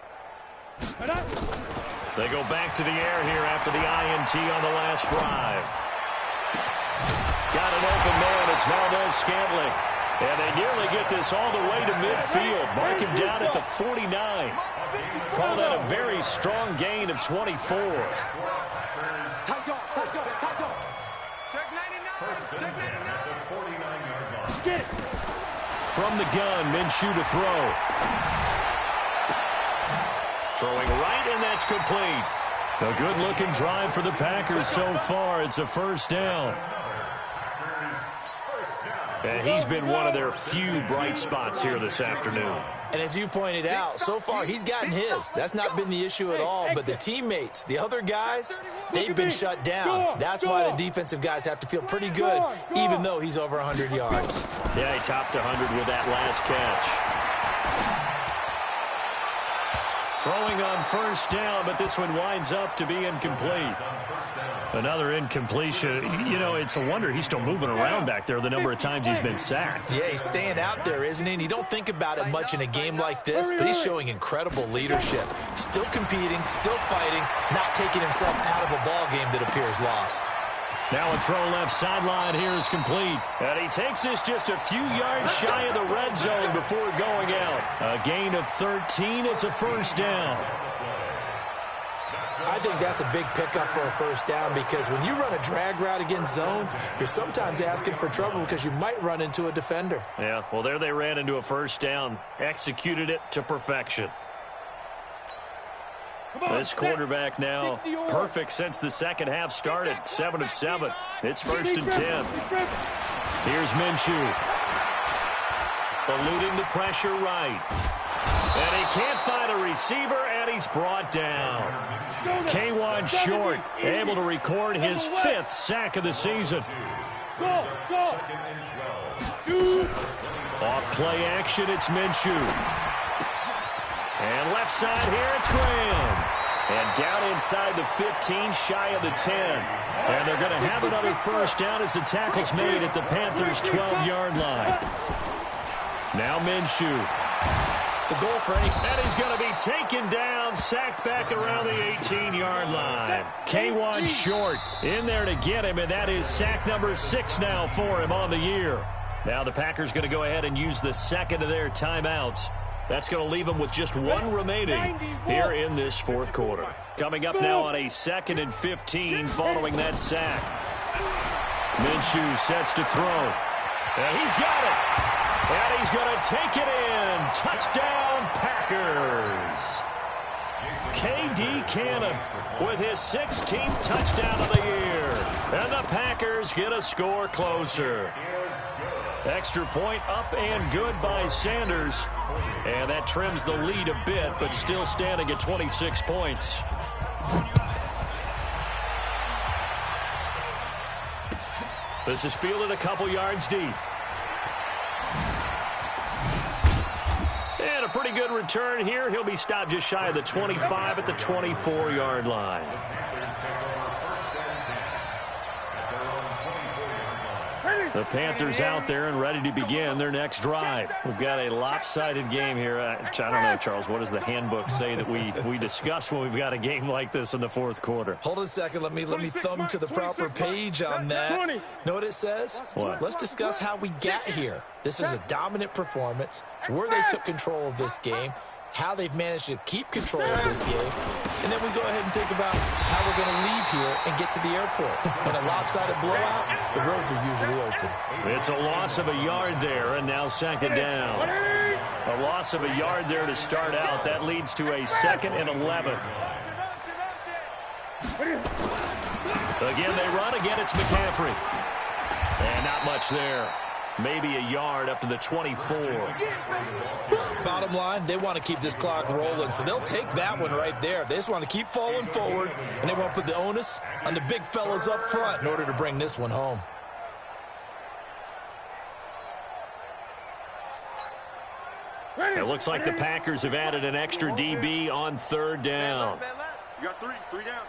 They go back to the air here after the INT on the last drive. Got an open man. It's Marvell Scantling. And they nearly get this all the way to midfield. Mark him down at the 49. Call that a very strong gain of 24. Tight dog. Check 99. Check 99. Get it. From the gun, Minshew to throw. Throwing right, and that's complete. A good-looking drive for the Packers so far. It's a first down. And he's been one of their few bright spots here this afternoon. And as you pointed out, so far he's gotten his. That's not been the issue at all. But the teammates, the other guys, they've been shut down. That's why the defensive guys have to feel pretty good, even though he's over 100 yards. Yeah, he topped 100 with that last catch. Throwing on first down, but this one winds up to be incomplete. Another incompletion. You know, it's a wonder he's still moving around back there the number of times he's been sacked. Yeah, he's staying out there, isn't he? And you don't think about it much in a game like this, but he's showing incredible leadership. Still competing, still fighting, not taking himself out of a ball game that appears lost. Now a throw left sideline here is complete. And he takes this just a few yards shy of the red zone before going out. A gain of 13. It's a first down. I think that's a big pickup for a first down because when you run a drag route against zone, you're sometimes asking for trouble because you might run into a defender. Yeah, well, there they ran into a first down. Executed it to perfection. This quarterback now perfect since the second half started. 7 of 7. It's first and 10. Here's Minshew. Eluding the pressure right. And he can't find a receiver, and he's brought down. K1 Short able to record his 5th sack of the season. Off play action, it's Minshew. And left side here, it's Graham. And down inside the 15, shy of the 10. And they're going to have another first down as the tackle's made at the Panthers' 12-yard line. Now Minshew. The goal for any... And he's going to be taken down, sacked back around the 18-yard line. K1 Short in there to get him, and that is sack number 6 now for him on the year. Now the Packers going to go ahead and use the second of their timeouts. That's going to leave them with just one remaining here in this fourth quarter. Coming up now on a 2nd and 15 following that sack. Minshew sets to throw. And he's got it. And he's going to take it in. Touchdown, Packers. K.D. Cannon with his 16th touchdown of the year. And the Packers get a score closer. Extra point up and good by Sanders. And that trims the lead a bit, but still standing at 26 points. This is fielded a couple yards deep. And a pretty good return here. He'll be stopped just shy of the 25 at the 24-yard line. The Panthers out there and ready to begin their next drive. We've got a lopsided game here. I don't know, Charles, what does the handbook say that we discuss when we've got a game like this in the fourth quarter? Hold on a second. Let me thumb to the proper page on that. Know what it says? What? Let's discuss how we got here. This is a dominant performance, where they took control of this game, how they've managed to keep control of this game, and then we go ahead and think about how we're going to leave here and get to the airport. In a lopsided blowout, the roads are usually open. It's a loss of a yard there, and now second down. A loss of a yard there to start out. That leads to a 2nd and 11. Again, they run. Again, it's McCaffrey. And not much there. Maybe a yard up to the 24. Bottom line, they want to keep this clock rolling, so they'll take that one right there. They just want to keep falling forward, and they want to put the onus on the big fellas up front in order to bring this one home. It looks like the Packers have added an extra DB on 3rd down. You got three down.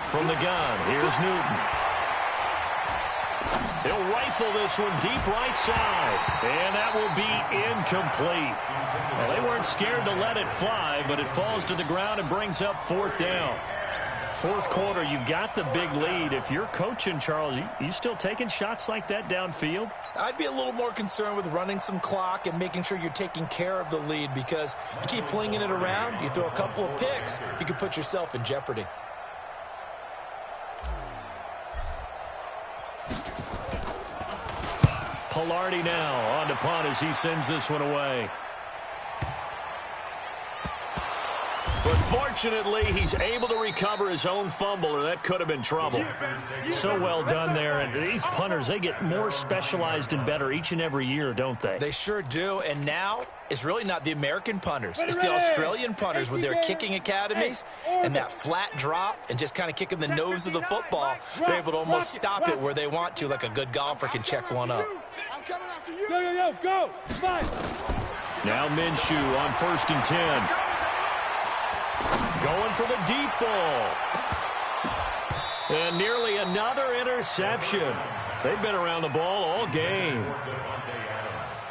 From the gun, here's Newton. He'll rifle this one deep right side, and that will be incomplete. Well, they weren't scared to let it fly, but it falls to the ground and brings up 4th down. Fourth quarter, you've got the big lead. If you're coaching, Charles, you still taking shots like that downfield? I'd be a little more concerned with running some clock and making sure you're taking care of the lead, because you keep flinging it around, you throw a couple of picks, you could put yourself in jeopardy. Pilardi now on to punt as he sends this one away. But fortunately, he's able to recover his own fumble, or that could have been trouble. So well done there. And these punters, they get more specialized and better each and every year, don't they? They sure do. And now it's really not the American punters. It's the Australian punters with their kicking academies and that flat drop and just kind of kicking the nose of the football. They're able to almost stop it where they want to, like a good golfer can check one up. Go. Now Minshew on 1st and 10. Going for the deep ball. And nearly another interception. They've been around the ball all game.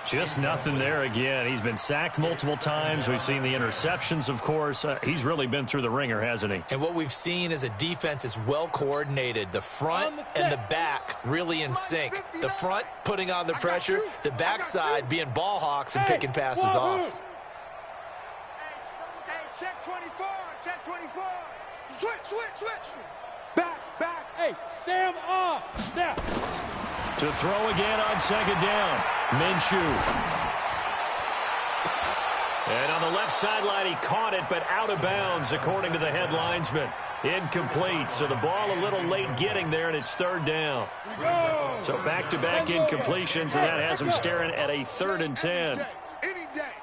Just nothing there again. He's been sacked multiple times. We've seen the interceptions, of course. He's really been through the ringer, hasn't he? And what we've seen is a defense that's well coordinated. The front and the back really in sync. The front putting on the pressure. The backside being ball hawks and picking passes off. Check 24. Switch. Back. Hey, Sam off. Now. To throw again on 2nd down. Minshew. And on the left sideline, he caught it, but out of bounds, according to the head linesman. Incomplete. So the ball a little late getting there, and it's 3rd down. So back-to-back incompletions, and that has him staring at a 3rd and 10. Any day.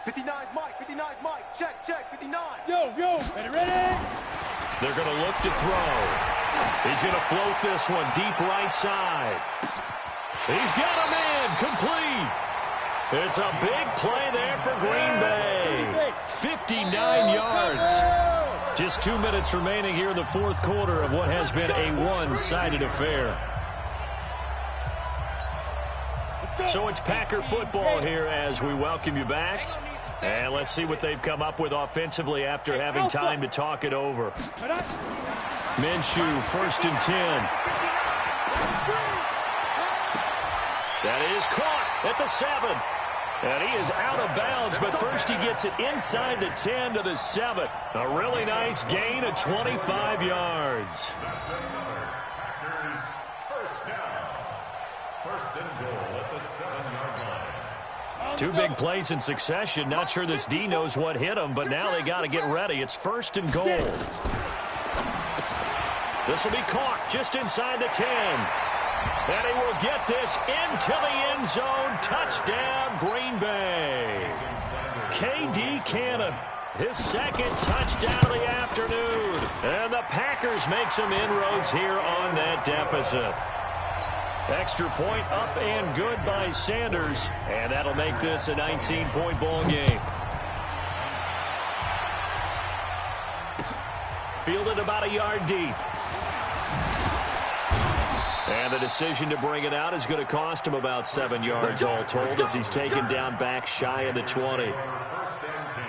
59 Mike. Check. 59. Yo. Ready? They're going to look to throw. He's going to float this one deep right side. He's got a man complete. It's a big play there for Green Bay. 59 yards. Just 2 minutes remaining here in the fourth quarter of what has been a one-sided affair. So it's Packer football here as we welcome you back. And let's see what they've come up with offensively after having time to talk it over. Minshew, 1st and 10. That is caught at the 7. And he is out of bounds, but first he gets it inside the 10 to the 7. A really nice gain of 25 yards. First and goal at the 7-yard line. 2 big plays in succession. Not sure this D knows what hit him, but now they got to get ready. It's 1st and goal. This will be caught just inside the 10. And he will get this into the end zone. Touchdown, Green Bay. K.D. Cannon, his 2nd touchdown of the afternoon. And the Packers make some inroads here on that deficit. Extra point up and good by Sanders. And that'll make this a 19-point ball game. Fielded about a yard deep. And the decision to bring it out is going to cost him about 7 yards all told as he's taken down back shy of the 20. First and 10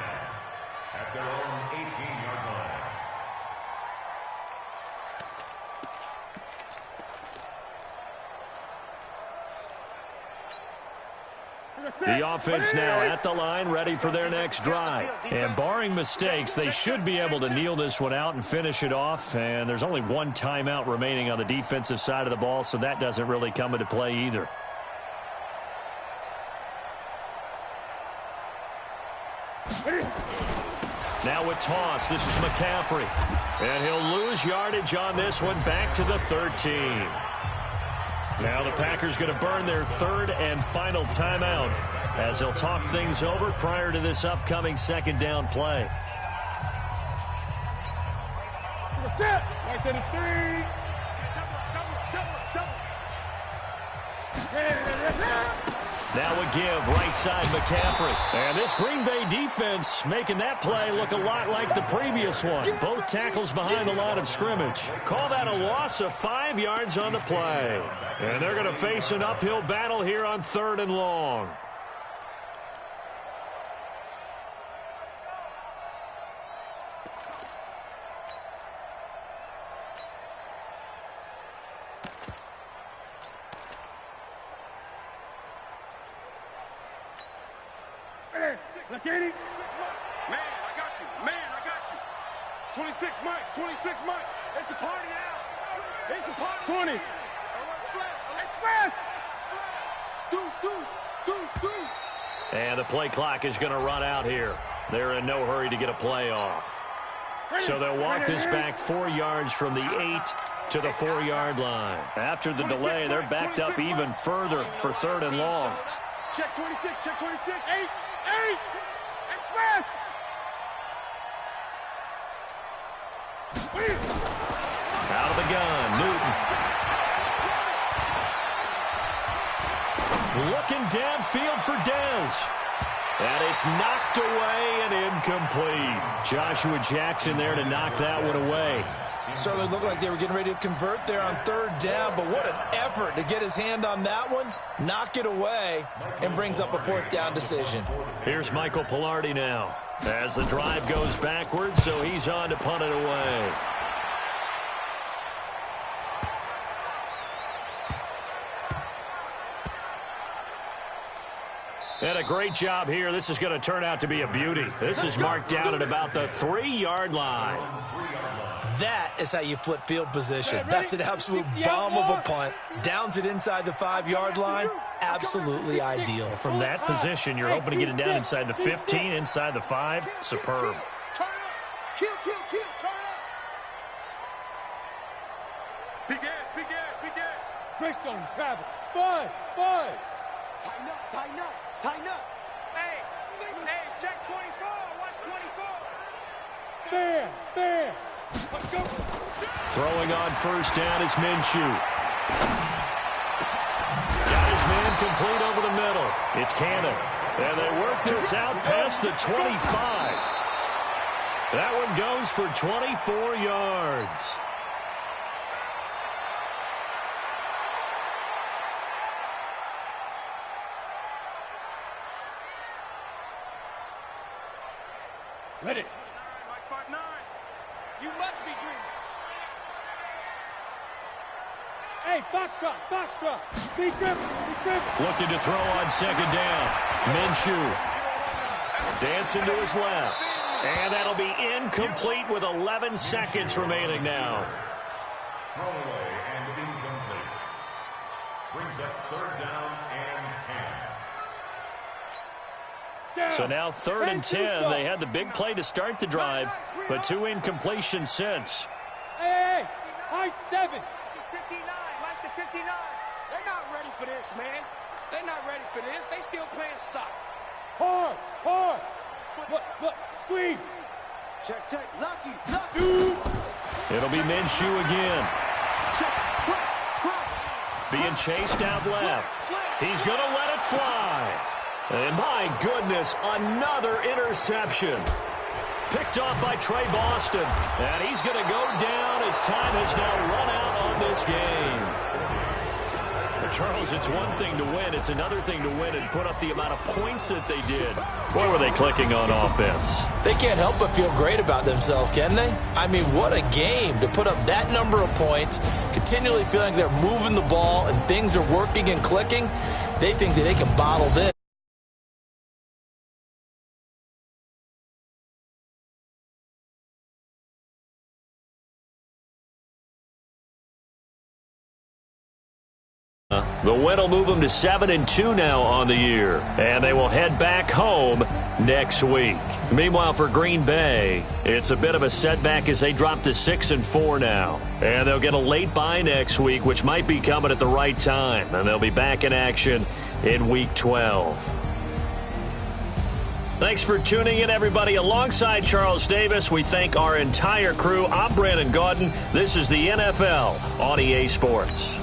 at their own 18-yard line. The offense now at the line, ready for their next drive. And barring mistakes, they should be able to kneel this one out and finish it off. And there's only one timeout remaining on the defensive side of the ball, so that doesn't really come into play either. Now a toss. This is McCaffrey. And he'll lose yardage on this one back to the 13. Now the Packers going to burn their third and final timeout as they'll talk things over prior to this upcoming second down play. Right to the 3. Now a give, right side McCaffrey. And this Green Bay defense making that play look a lot like the previous one. Both tackles behind the line of scrimmage. Call that a loss of 5 yards on the play. And they're going to face an uphill battle here on 3rd and long. Man, I got you. Man, I got you. 26 Mike. 26 Mike. It's a party now. It's a party. 20. Express. Deuce. And the play clock is going to run out here. They're in no hurry to get a play off. So they'll walk this back 4 yards from the 8 to the 4-yard line. After the delay, they're backed up even further for 3rd and long. Check 26. Check 26. 8. Express. Out of the gun, Newton. Looking downfield for Dez. And it's knocked away and incomplete. Joshua Jackson there to knock that one away. Certainly looked like they were getting ready to convert there on 3rd down, but what an effort to get his hand on that one, knock it away, and brings up a 4th down decision. Here's Michael Pilardi now as the drive goes backwards, so he's on to punt it away. And a great job here. This is going to turn out to be a beauty. This is marked down at about the 3-yard line. That is how you flip field position. That's an absolute bomb of a punt. Downs it inside the 5-yard line. Absolutely ideal. From that position, you're hoping to get it down inside the 15, inside the 5. Superb. Turn up. Kill. Turn up. Big ass. Greystone, travel. 5. Tighten up. Hey, check 24. Watch 24. There. Let's go. Throwing on 1st down is Minshew. Got his man complete over the middle. It's Cannon. And they work this out past the 25. That one goes for 24 yards. Ready. Mike 5'9". You must be dreaming. Hey, Foxtrot. Be grip. Looking to throw on 2nd down. Minshew. Dancing to his left. And that'll be incomplete with 11 seconds remaining now. Throwaway and incomplete. Brings up 3rd down and 10. So now 3rd and 10. They had the big play to start the drive, but 2 incompletions since. Hey, high 7. It's 59, like the 59. They're not ready for this, man. They're not ready for this. They still playing soccer. Hard. Look, squeeze. Check. Lucky. It'll be Minshew again. Being chased out left. He's going to let it fly. And my goodness, another interception. Picked off by Trey Boston. And he's going to go down as time has now run out on this game. But Charles, it's one thing to win. It's another thing to win and put up the amount of points that they did. What were they clicking on offense? They can't help but feel great about themselves, can they? I mean, what a game to put up that number of points, continually feeling they're moving the ball and things are working and clicking. They think that they can bottle this. The win will move them to 7-2 now on the year, and they will head back home next week. Meanwhile, for Green Bay, it's a bit of a setback as they drop to 6-4 now, and they'll get a late bye next week, which might be coming at the right time, and they'll be back in action in Week 12. Thanks for tuning in, everybody. Alongside Charles Davis, we thank our entire crew. I'm Brandon Gaudin. This is the NFL on EA Sports.